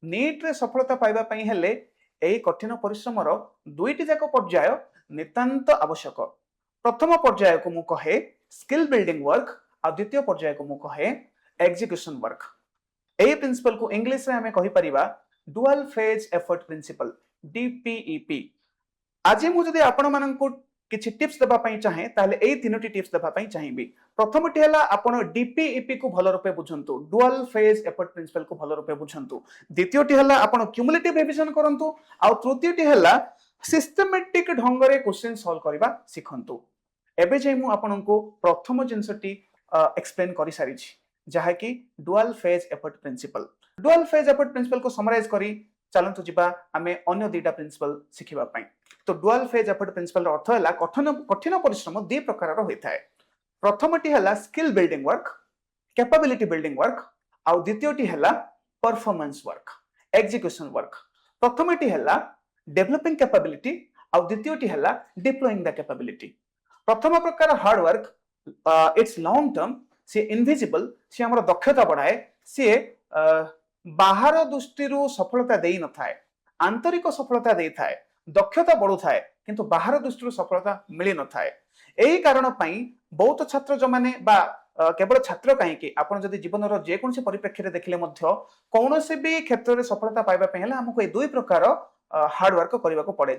NEET रे सफलता पाइबा पई हेले एई कठिन परिश्रमर दुईटी जाक पर्याय नितांत आवश्यक। प्रथम पर्याय को मु कहे स्किल बिल्डिंग वर्क आ द्वितीय पर्याय को मु कहे एग्जीक्यूशन वर्क। एई प्रिंसिपल को इंग्लिश रे हमें कहि परिबा dual phase effort principle DPEP। आज मु जदि आपण माननकु किछि टिप्स देबा पई चाहे ताले एई तीनोटी टिप्स देबा पई चाहिबी। प्रथमटी हला आपण DPEP को भलो रूपे बुझंतु, डुअल फेज एफर्ट प्रिंसिपल को भलो रूपे बुझंतु। द्वितीयटी हला आपण क्युमुलेटिव रिविजन करंतु आ तृतीयटी हला सिस्टमैटिक ढंग रे क्वेश्चन सॉल्व करबा सिखंतु। एबे जे मु आपनको प्रथम जिंसटी एक्सप्लेन करि सारी छी जहा कि dual phase effort principle. Dual phase effort principle को समराइज करी चलंतु जिबा आमे अन्य दुईटा प्रिंसिपल सिखिबा पई। तो डुअल फेज एफर्ट प्रिंसिपल रो अर्थ हला कठिन परिश्रम दि प्रकार रो होइथाय। प्रथमटी हला skill building work, capability building work आ द्वितीयटी हला परफॉर्मेंस वर्क, एग्जीक्यूशन वर्क। प्रथमटी हला डेवलपिंग कैपेबिलिटी आ द्वितीयटी हला डिप्लॉयिंग द कैपेबिलिटी। प्रथम प्रकार hard work it's long term, से इनविजिबल, से हमर दक्षता बढ़ाए, से बाहर दृष्टि सफलता देई न थाए, आंतरिक सफलता देई थाए, दक्षता बढ़ु थाए किंतु बाहर दृष्टि सफलता मिली न थाए। एही कारण पई बहुत छात्र जो माने बा केवल छात्र कहीं आपण जदि जीवन जे कोनसे परिप्रेक्षी देखिले मध्य कौन से भी क्षेत्र में सफलता पाइबा पई हला हमको ए दुई प्रकार हार्ड वर्क करबा को पड़े।